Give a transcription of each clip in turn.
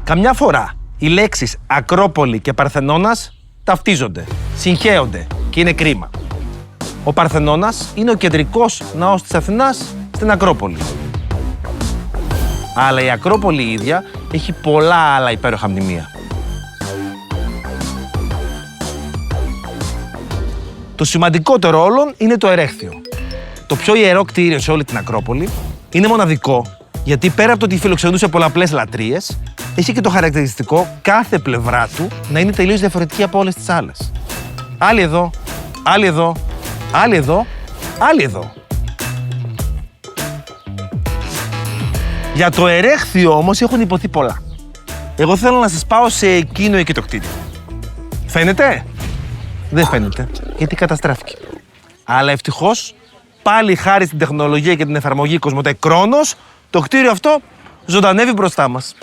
Καμιά φορά οι λέξεις Ακρόπολη και Παρθενώνας ταυτίζονται, συγχέονται και είναι κρίμα. Ο Παρθενώνας είναι ο κεντρικός ναός της Αθηνάς στην Ακρόπολη. Αλλά η Ακρόπολη η ίδια έχει πολλά άλλα υπέροχα μνημεία. Το σημαντικότερο όλων είναι το Ερέχθιο. Το πιο ιερό κτίριο σε όλη την Ακρόπολη είναι μοναδικό γιατί πέρα από το ότι φιλοξενούσε πολλαπλές λατρείες, έχει και το χαρακτηριστικό κάθε πλευρά του να είναι τελείως διαφορετική από όλες τις άλλες. Άλλη εδώ, άλλη εδώ, άλλη εδώ, άλλη εδώ. Για το Ερέχθιο όμως έχουν υποθεί πολλά. Εγώ θέλω να σας πάω σε εκείνο εκεί το κτίριο. Φαίνεται? Δεν φαίνεται, γιατί καταστράφηκε. Αλλά ευτυχώς, πάλι χάρη στην τεχνολογία και την εφαρμογή Κοσμοτέ Κρόνος, το κτίριο αυτό ζωντανεύει μπροστά μας.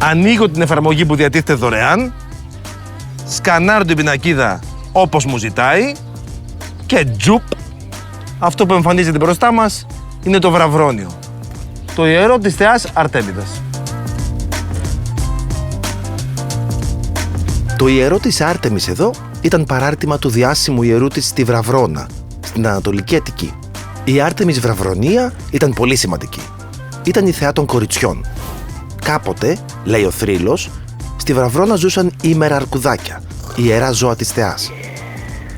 Ανοίγω την εφαρμογή που διατίθεται δωρεάν, σκανάρω την πινακίδα όπως μου ζητάει και τζουπ, αυτό που εμφανίζεται μπροστά μας είναι το Βραβρώνιο, το ιερό της θεάς Αρτέμιδας. Το ιερό της Άρτεμις εδώ ήταν παράρτημα του διάσημου ιερού της στη Βραβρώνα, στην Ανατολική Αττική. Η Άρτεμις Βραβρονία ήταν πολύ σημαντική. Ήταν η θεά των κοριτσιών. Κάποτε, λέει ο θρύλος, στη Βραβρώνα ζούσαν ήμερα αρκουδάκια, ιερά ζώα της θεάς.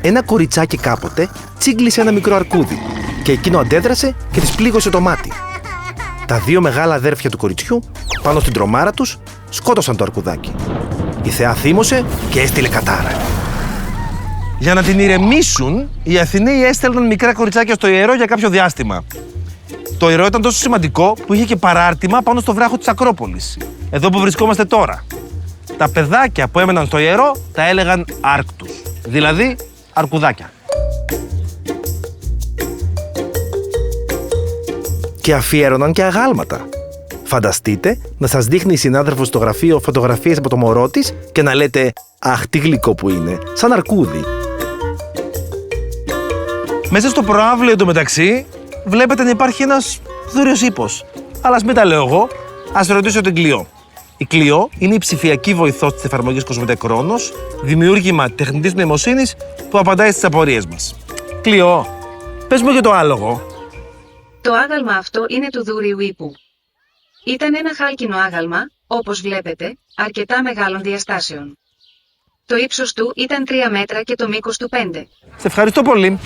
Ένα κοριτσάκι κάποτε τσίγκλισε ένα μικρό αρκούδι και εκείνο αντέδρασε και της πλήγωσε το μάτι. Τα δύο μεγάλα αδέρφια του κοριτσιού, πάνω στην τρομάρα τους, σκότωσαν το αρκουδάκι. Η θεά θύμωσε και έστειλε κατάρα. Για να την ηρεμήσουν, οι Αθηναίοι έστελναν μικρά κοριτσάκια στο ιερό για κάποιο διάστημα. Το ιερό ήταν τόσο σημαντικό που είχε και παράρτημα πάνω στο βράχο της Ακρόπολης, εδώ που βρισκόμαστε τώρα. Τα παιδάκια που έμεναν στο ιερό τα έλεγαν άρκτους, δηλαδή αρκουδάκια. Και αφιέρωναν και αγάλματα. Φανταστείτε να σας δείχνει η συνάδελφος στο γραφείο φωτογραφίες από το μωρό της και να λέτε «Αχ, τι γλυκό που είναι, σαν αρκούδι». Μέσα στο προάβλιο του μεταξύ βλέπετε να υπάρχει ένας δούριος ύπος. Αλλά ας μην τα λέω εγώ, ας ρωτήσω την Κλειό. Η Κλειό είναι η ψηφιακή βοηθός της εφαρμογής Κοσμοτέ Κρόνος, δημιούργημα τεχνητής νοημοσύνης που απαντάει στις απορίες μας. Κλειό, πες μου για το άλογο. Το άγαλμα αυτό είναι του δούριου ύπου. Ήταν ένα χάλκινο άγαλμα, όπως βλέπετε, αρκετά μεγάλων διαστάσεων. Το ύψος του ήταν 3 μέτρα και το μήκος του 5. Σε ευχαριστώ πολύ.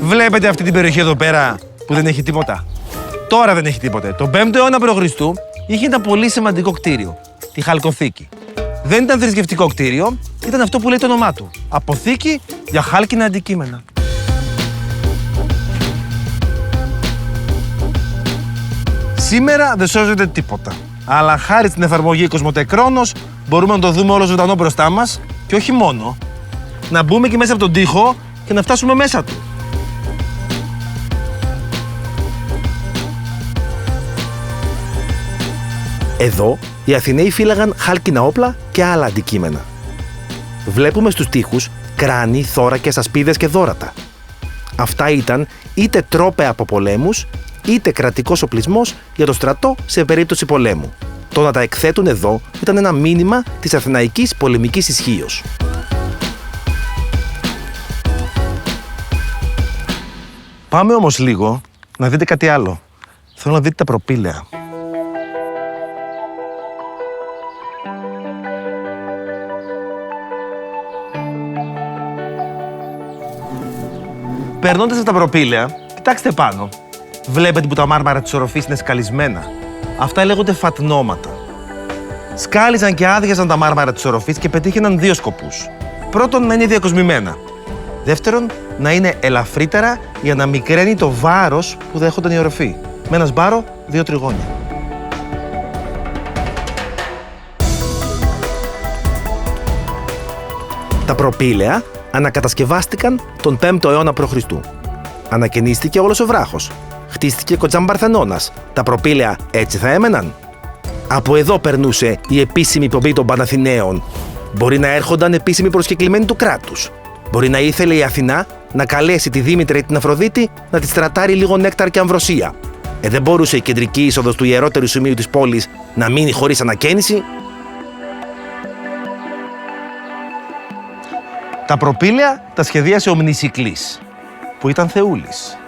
Βλέπετε αυτή την περιοχή εδώ πέρα που δεν έχει τίποτα? Τώρα δεν έχει τίποτα. Το 5ο αιώνα π.Χ. είχε ένα πολύ σημαντικό κτίριο, τη Χαλκοθήκη. Δεν ήταν θρησκευτικό κτίριο, ήταν αυτό που λέει το όνομά του. Αποθήκη για χάλκινα αντικείμενα. Σήμερα δεν σώζεται τίποτα. Αλλά χάρη στην εφαρμογή Κοσμοτέ Κρόνος μπορούμε να το δούμε όλο ζωντανό μπροστά μας και όχι μόνο. Να μπούμε και μέσα από τον τοίχο και να φτάσουμε μέσα του. Εδώ, οι Αθηναίοι φύλαγαν χάλκινα όπλα και άλλα αντικείμενα. Βλέπουμε στους τοίχους κράνη, θώρακες, ασπίδες και δώρατα. Αυτά ήταν είτε τρόπαια από πολέμους, είτε κρατικός οπλισμός για το στρατό σε περίπτωση πολέμου. Το να τα εκθέτουν εδώ ήταν ένα μήνυμα της αθηναϊκής πολεμικής ισχύως. Πάμε όμως λίγο να δείτε κάτι άλλο. Θέλω να δείτε τα προπήλαια. Περνώντας από τα προπήλαια, κοιτάξτε πάνω. Βλέπετε που τα μάρμαρα της οροφής είναι σκαλισμένα. Αυτά λέγονται φατνώματα. Σκάλιζαν και άδειαζαν τα μάρμαρα της οροφής και πετύχαιναν δύο σκοπούς. Πρώτον, να είναι διακοσμημένα. Δεύτερον, να είναι ελαφρύτερα για να μικραίνει το βάρος που δέχονταν η οροφή. Με ένα σπάρο, 2 τριγώνια. Τα προπήλαια ανακατασκευάστηκαν τον 5ο αιώνα π.Χ. Ανακαινίστηκε όλος ο βράχος. Χτίστηκε κοντζάμ Παρθενώνας. Τα προπήλαια έτσι θα έμεναν? Από εδώ περνούσε η επίσημη πομπή των Παναθηναίων. Μπορεί να έρχονταν επίσημοι προσκεκλημένοι του κράτους. Μπορεί να ήθελε η Αθηνά να καλέσει τη Δήμητρα ή την Αφροδίτη να της τρατάρει λίγο νέκταρ και αμβροσία. Δεν μπορούσε η κεντρική είσοδος του ιερότερου σημείου της πόλης να μείνει χωρίς ανακαίνιση. Τα προπήλαια τα σχεδίασε ο Μνησικλής, που ήταν θεούλης.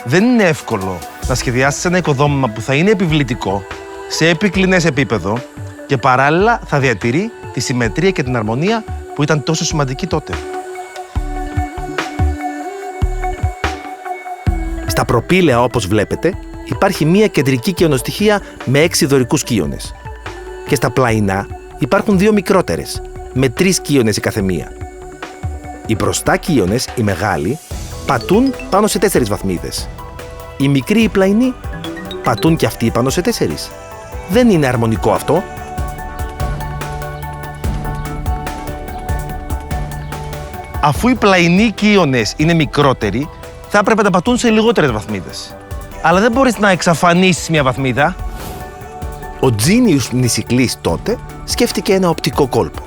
Δεν είναι εύκολο να σχεδιάσεις ένα οικοδόμημα που θα είναι επιβλητικό, σε επικλινές επίπεδο και παράλληλα θα διατηρεί τη συμμετρία και την αρμονία που ήταν τόσο σημαντική τότε. Στα προπήλαια, όπως βλέπετε, υπάρχει μία κεντρική κοιονοστοιχεία με 6 δωρικούς κύονες. Και στα πλαϊνά υπάρχουν 2 μικρότερες, με 3 κύονες η καθεμία. Οι μπροστά κύονες, οι μεγάλοι, πατούν πάνω σε 4 βαθμίδες. Οι μικροί, οι πλαϊνοί, πατούν και αυτοί πάνω σε 4. Δεν είναι αρμονικό αυτό. Αφού οι πλαϊνοί κύονες είναι μικρότεροι, θα έπρεπε να πατούν σε λιγότερες βαθμίδες. Αλλά δεν μπορείς να εξαφανίσεις μια βαθμίδα. Ο Τζίνιους Μνησικλής τότε σκέφτηκε ένα οπτικό κόλπο.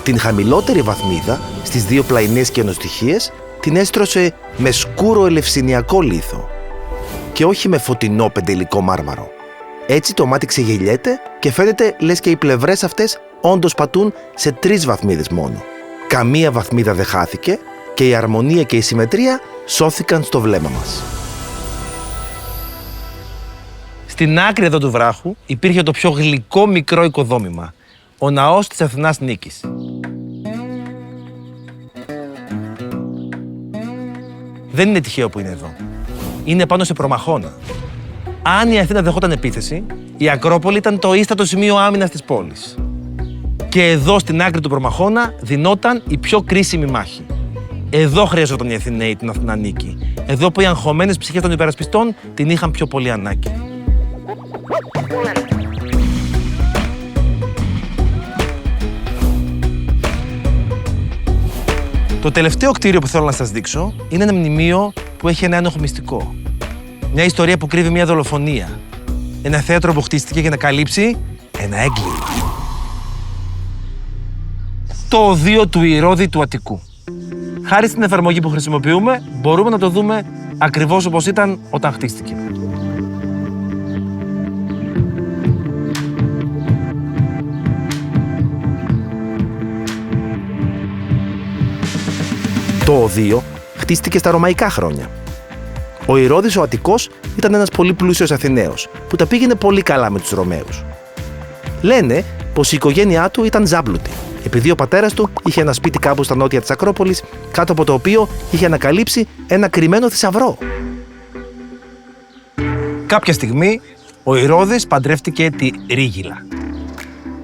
Την χαμηλότερη βαθμίδα στις 2 πλαϊνές κοιονοστοιχείες την έστρωσε με σκούρο ελευσινιακό λίθο και όχι με φωτεινό πεντελικό μάρμαρο. Έτσι το μάτι ξεγελιέται και φαίνεται λες και οι πλευρές αυτές όντως πατούν σε 3 βαθμίδες μόνο. Καμία βαθμίδα δεν χάθηκε και η αρμονία και η συμμετρία σώθηκαν στο βλέμμα μας. Στην άκρη εδώ του βράχου υπήρχε το πιο γλυκό μικρό οικοδόμημα, ο ναός της Αθηνάς Νίκης. Δεν είναι τυχαίο που είναι εδώ. Είναι πάνω σε προμαχώνα. Αν η Αθήνα δεχόταν επίθεση, η Ακρόπολη ήταν το ίστατο σημείο άμυνας της πόλης. Και εδώ στην άκρη του προμαχώνα δινόταν η πιο κρίσιμη μάχη. Εδώ χρειαζόταν οι Αθηναίοι την Αθηνά Νίκη. Εδώ που οι αγχωμένες ψυχές των υπερασπιστών την είχαν πιο πολύ ανάγκη. Το τελευταίο κτίριο που θέλω να σας δείξω είναι ένα μνημείο που έχει ένα ένοχο μυστικό. Μια ιστορία που κρύβει μια δολοφονία. Ένα θέατρο που χτίστηκε για να καλύψει ένα έγκλημα. Το οδείο του Ηρώδη του Αττικού. Χάρη στην εφαρμογή που χρησιμοποιούμε, μπορούμε να το δούμε ακριβώς όπως ήταν όταν χτίστηκε. Το οδείο χτίστηκε στα ρωμαϊκά χρόνια. Ο Ηρώδης ο Αττικός ήταν ένας πολύ πλούσιος Αθηναίος που τα πήγαινε πολύ καλά με τους Ρωμαίους. Λένε πως η οικογένειά του ήταν ζάμπλουτη, επειδή ο πατέρας του είχε ένα σπίτι κάπου στα νότια της Ακρόπολης, κάτω από το οποίο είχε ανακαλύψει ένα κρυμμένο θησαυρό. Κάποια στιγμή, ο Ηρώδης παντρεύτηκε τη Ρήγυλα.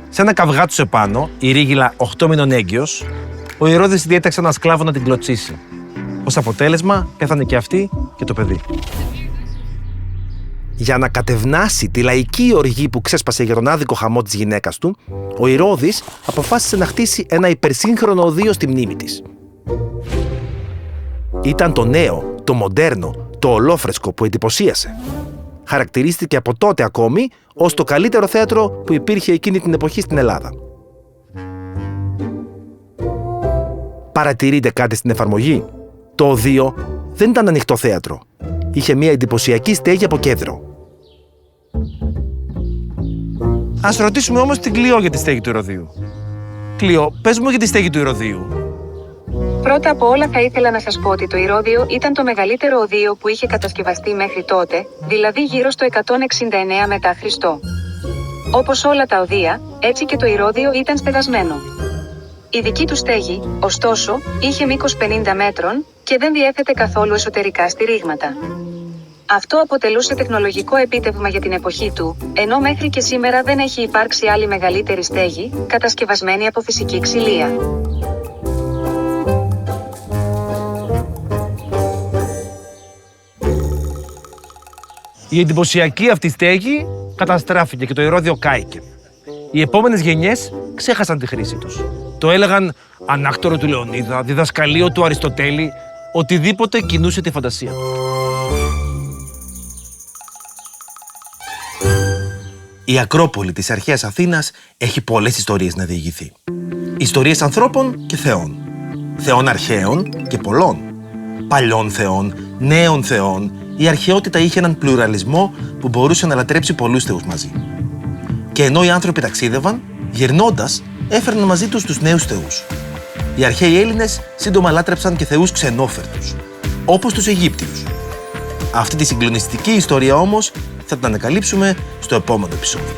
Σε ένα καυγά τους επάνω, η Ρήγυλα 8 μηνών έγκυος, ο Ηρώδης διέταξε έναν σκλάβο να την κλωτσίσει. Ως αποτέλεσμα, πέθανε και αυτή και το παιδί. Για να κατευνάσει τη λαϊκή οργή που ξέσπασε για τον άδικο χαμό της γυναίκας του, ο Ηρώδης αποφάσισε να χτίσει ένα υπερσύγχρονο οδείο στη μνήμη της. Ήταν το νέο, το μοντέρνο, το ολόφρεσκο που εντυπωσίασε. Χαρακτηρίστηκε από τότε ακόμη ως το καλύτερο θέατρο που υπήρχε εκείνη την εποχή στην Ελλάδα. Παρατηρείτε κάτι στην εφαρμογή? Το οδείο δεν ήταν ανοιχτό θέατρο. Είχε μια εντυπωσιακή στέγη από κέδρο. Ας ρωτήσουμε όμως την Κλειό για τη στέγη του Ηρωδείου. Κλειό, πες μου για τη στέγη του Ηρωδείου. Πρώτα απ' όλα θα ήθελα να σας πω ότι το Ηρώδειο ήταν το μεγαλύτερο οδείο που είχε κατασκευαστεί μέχρι τότε, δηλαδή γύρω στο 169 μετά Χριστό. Όπως όλα τα οδεία, έτσι και το Ηρώδειο ήταν στεγασμένο. Η δική του στέγη, ωστόσο, είχε μήκος 50 μέτρων και δεν διέθετε καθόλου εσωτερικά στηρίγματα. Αυτό αποτελούσε τεχνολογικό επίτευγμα για την εποχή του, ενώ μέχρι και σήμερα δεν έχει υπάρξει άλλη μεγαλύτερη στέγη, κατασκευασμένη από φυσική ξυλία. Η εντυπωσιακή αυτή στέγη καταστράφηκε και το Ηρώδειο κάηκε. Οι επόμενες γενιές ξέχασαν τη χρήση τους. Το έλεγαν ανάκτορο του Λεωνίδα, διδασκαλείο του Αριστοτέλη, οτιδήποτε κινούσε τη φαντασία του. Η Ακρόπολη της αρχαίας Αθήνας έχει πολλές ιστορίες να διηγηθεί. Ιστορίες ανθρώπων και θεών. Θεών αρχαίων και πολλών. Παλιών θεών, νέων θεών, η αρχαιότητα είχε έναν πλουραλισμό που μπορούσε να λατρέψει πολλούς θεούς μαζί. Και ενώ οι άνθρωποι ταξίδευαν, γυρνώντας, έφερναν μαζί τους νέους θεούς. Οι αρχαίοι Έλληνες σύντομα λάτρεψαν και θεούς ξενόφερτους, όπως τους Αιγύπτιους. Αυτή τη συγκλονιστική ιστορία όμως θα την ανακαλύψουμε στο επόμενο επεισόδιο.